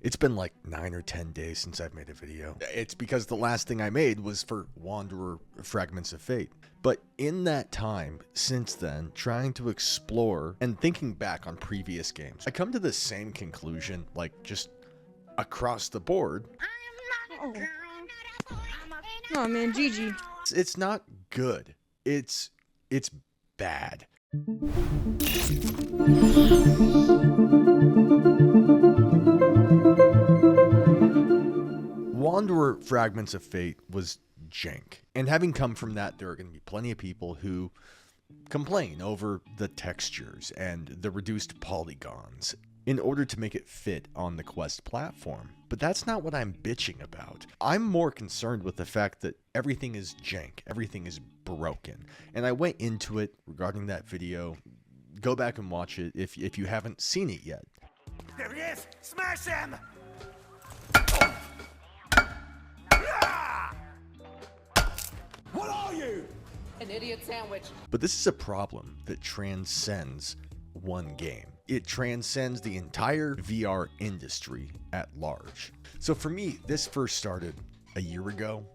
It's been like 9 or 10 days since I've made a video. It's because the last thing I made was for Wanderer Fragments of Fate. But in that time, since then, trying to explore and thinking back on previous games, I come to the same conclusion, like just across the board. Oh man, GG. It's not good. It's bad. Wanderer Fragments of Fate was jank. And having come from that, there are going to be plenty of people who complain over the textures and the reduced polygons in order to make it fit on the Quest platform. But that's not what I'm bitching about. I'm more concerned with the fact that everything is jank, everything is broken. And I went into it regarding that video. Go back and watch it if you haven't seen it yet. There he is! Smash him! What are you? An idiot sandwich. But this is a problem that transcends one game. It transcends the entire VR industry at large. So for me, this first started a year ago.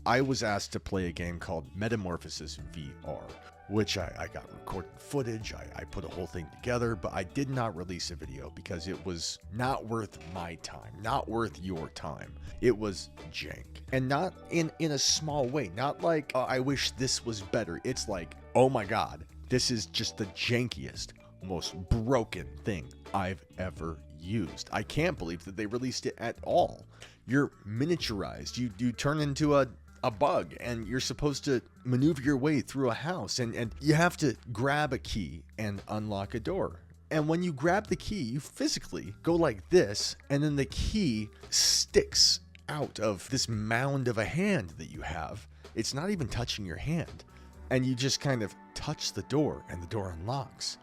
I was asked to play a game called Metamorphosis VR, which I got recorded footage, I put a whole thing together, but I did not release a video because it was not worth my time, not worth your time. It was jank. And not in a small way, not like, I wish this was better. It's like, oh my God, this is just the jankiest, most broken thing I've ever used. I can't believe that they released it at all. You're miniaturized, you turn into a bug, and you're supposed to maneuver your way through a house, and you have to grab a key and unlock a door. And when you grab the key, you physically go like this, and then the key sticks out of this mound of a hand that you have. It's not even touching your hand. And you just kind of touch the door, and the door unlocks.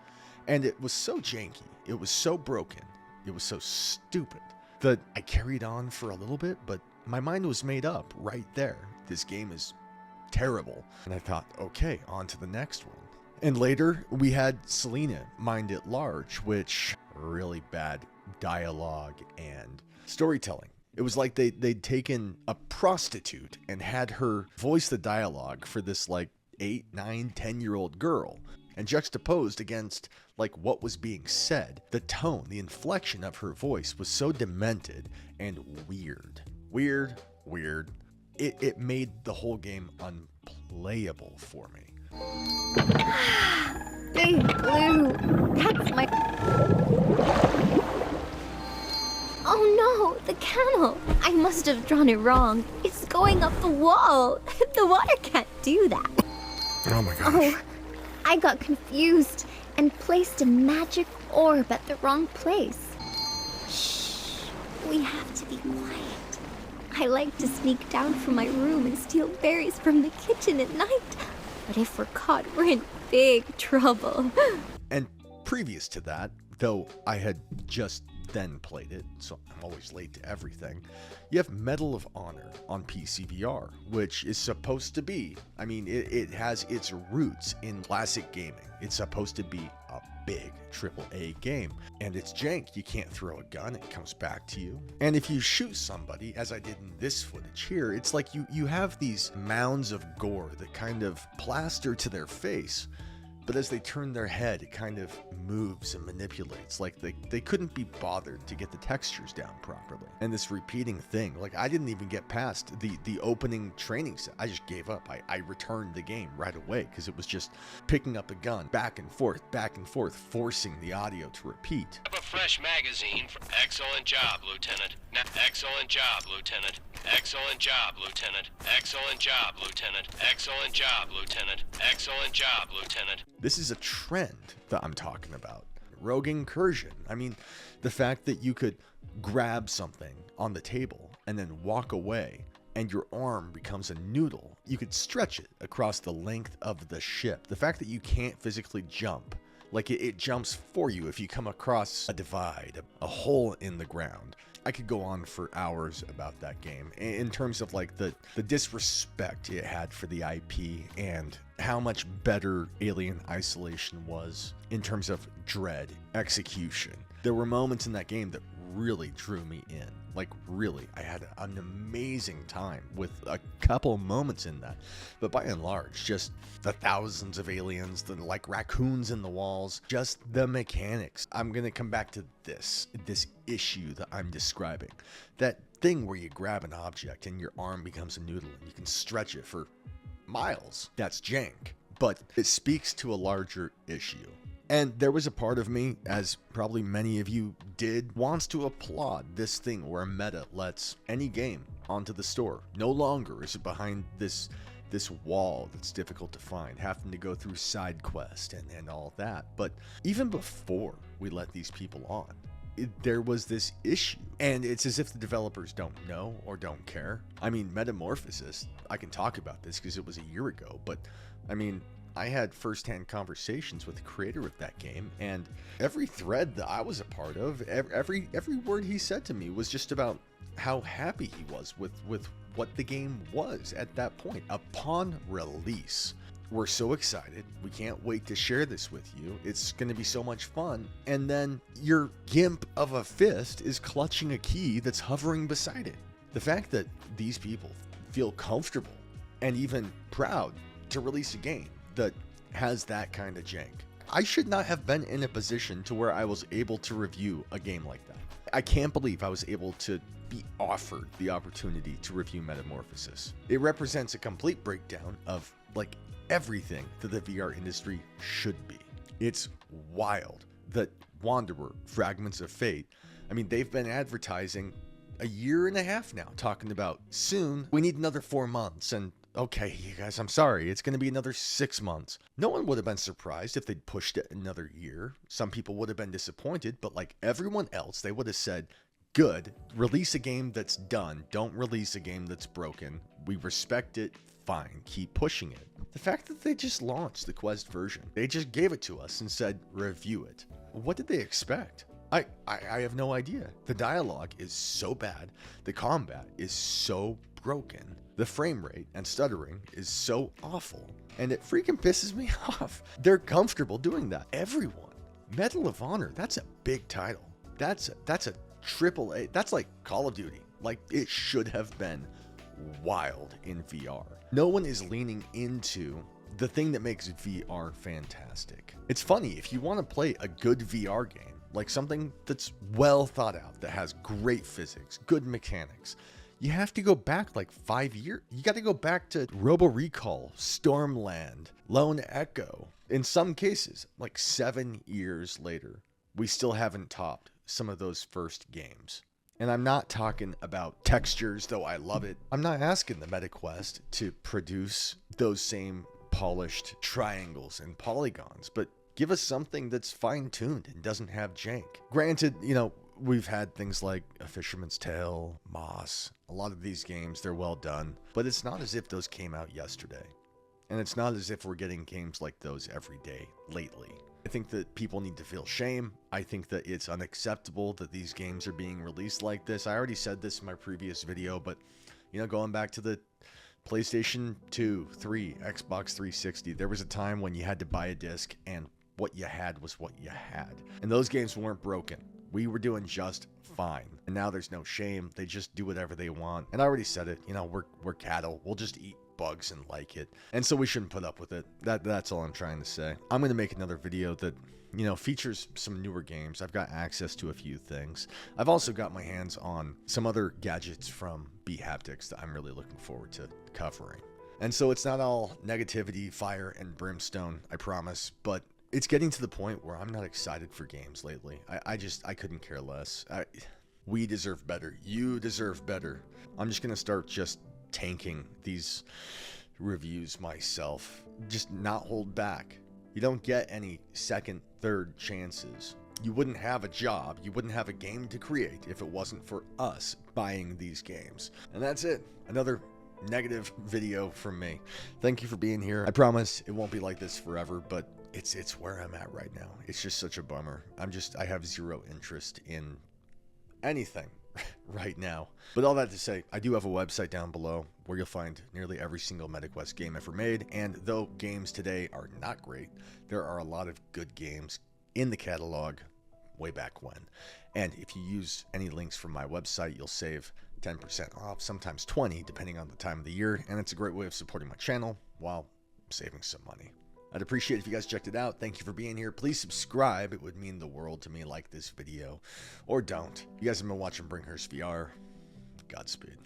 And it was so janky, it was so broken, it was so stupid that I carried on for a little bit, but my mind was made up right there. This game is terrible. And I thought, okay, on to the next one. And later, we had Selena Mind at Large, which really bad dialogue and storytelling. It was like they'd taken a prostitute and had her voice the dialogue for this like 8, 9, 10-year-old girl. And juxtaposed against like what was being said, the tone, the inflection of her voice was so demented and weird. Weird. It made the whole game unplayable for me. Big Blue, that's my... Oh no, the kennel! I must have drawn it wrong. It's going up the wall. The water can't do that. Oh my gosh. Oh, I got confused and placed a magic orb at the wrong place. Shh, we have to be quiet. I like to sneak down from my room and steal berries from the kitchen at night. But if we're caught, we're in big trouble. And previous to that, though I had just then played it, so I'm always late to everything, you have Medal of Honor on PC VR, which is supposed to be, I mean, it has its roots in classic gaming. It's supposed to be a big AAA game, and it's jank. You can't throw a gun, it comes back to you. And if you shoot somebody, as I did in this footage here, it's like you have these mounds of gore that kind of plaster to their face. But as they turn their head, it kind of moves and manipulates, like they couldn't be bothered to get the textures down properly. And this repeating thing, like I didn't even get past the opening training set. I just gave up. I returned the game right away because it was just picking up a gun, back and forth, forcing the audio to repeat. A fresh magazine for excellent job, Lieutenant. Excellent job, Lieutenant. Excellent job, Lieutenant. Excellent job, Lieutenant. Excellent job, Lieutenant. Excellent job, Lieutenant. This is a trend that I'm talking about. Rogue incursion. I mean, the fact that you could grab something on the table and then walk away and your arm becomes a noodle. You could stretch it across the length of the ship. The fact that you can't physically jump, like it jumps for you if you come across a divide, a hole in the ground. I could go on for hours about that game in terms of like the disrespect it had for the IP and how much better Alien Isolation was in terms of dread, execution. There were moments in that game that really drew me in. Like, really, I had an amazing time with a couple moments in that. But by and large, just the thousands of aliens, the like raccoons in the walls, just the mechanics. I'm gonna come back to this issue that I'm describing. That thing where you grab an object and your arm becomes a noodle and you can stretch it for miles. That's jank. But it speaks to a larger issue. And there was a part of me, as probably many of you did, wants to applaud this thing where Meta lets any game onto the store. No longer is it behind this wall that's difficult to find, having to go through side quest and all that. But even before we let these people on, there was this issue. And it's as if the developers don't know or don't care. I mean, Metamorphosis, I can talk about this because it was a year ago, but I mean, I had firsthand conversations with the creator of that game, and every thread that I was a part of, every word he said to me was just about how happy he was with what the game was at that point. Upon release, we're so excited. We can't wait to share this with you. It's going to be so much fun. And then your gimp of a fist is clutching a key that's hovering beside it. The fact that these people feel comfortable and even proud to release a game that has that kind of jank. I should not have been in a position to where I was able to review a game like that. I can't believe I was able to be offered the opportunity to review Metamorphosis. It represents a complete breakdown of like everything that the VR industry should be. It's wild that Wanderer, Fragments of Fate, I mean, they've been advertising a year and a half now, talking about soon we need another 4 months, and okay, you guys, I'm sorry, it's going to be another 6 months. No one would have been surprised if they'd pushed it another year. Some people would have been disappointed, but like everyone else, they would have said, good, release a game that's done. Don't release a game that's broken. We respect it. Fine, keep pushing it. The fact that they just launched the Quest version, they just gave it to us and said, review it. What did they expect? I have no idea. The dialogue is so bad. The combat is so broken. The frame rate and stuttering is so awful. And it freaking pisses me off. They're comfortable doing that. Everyone. Medal of Honor, that's a big title. That's a triple A. That's like Call of Duty. Like, it should have been wild in VR. No one is leaning into the thing that makes VR fantastic. It's funny, if you want to play a good VR game, like something that's well thought out, that has great physics, good mechanics, you have to go back like 5 years. You got to go back to Robo Recall, Stormland, Lone Echo. In some cases, like 7 years later, we still haven't topped some of those first games. And I'm not talking about textures, though I love it. I'm not asking the MetaQuest to produce those same polished triangles and polygons, but give us something that's fine-tuned and doesn't have jank. Granted, you know, we've had things like A Fisherman's Tale, Moss. A lot of these games, they're well done, but it's not as if those came out yesterday. And it's not as if we're getting games like those every day lately. I think that people need to feel shame. I think that it's unacceptable that these games are being released like this. I already said this in my previous video, but, you know, going back to the PlayStation 2, 3, Xbox 360, there was a time when you had to buy a disc and what you had was what you had. And those games weren't broken. We were doing just fine. And now there's no shame. They just do whatever they want. And I already said it, you know, we're cattle. We'll just eat bugs and like it. And so we shouldn't put up with it. That's all I'm trying to say. I'm going to make another video that, you know, features some newer games. I've got access to a few things. I've also got my hands on some other gadgets from Haptics that I'm really looking forward to covering. And so it's not all negativity, fire, and brimstone, I promise, but it's getting to the point where I'm not excited for games lately. I couldn't care less. We deserve better. You deserve better. I'm just going to start just tanking these reviews myself. Just not hold back. You don't get any second, third chances. You wouldn't have a job. You wouldn't have a game to create if it wasn't for us buying these games. And that's it. Another negative video from me. Thank you for being here. I promise it won't be like this forever, but it's where I'm at right now. It's just such a bummer. I have zero interest in anything right now. But all that to say, I do have a website down below where you'll find nearly every single MetaQuest game ever made. And though games today are not great, there are a lot of good games in the catalog way back when. And if you use any links from my website, you'll save 10% off, sometimes 20, depending on the time of the year. And it's a great way of supporting my channel while saving some money. I'd appreciate it if you guys checked it out. Thank you for being here. Please subscribe. It would mean the world to me. Like this video or don't. You guys have been watching Bringhurst VR. Godspeed.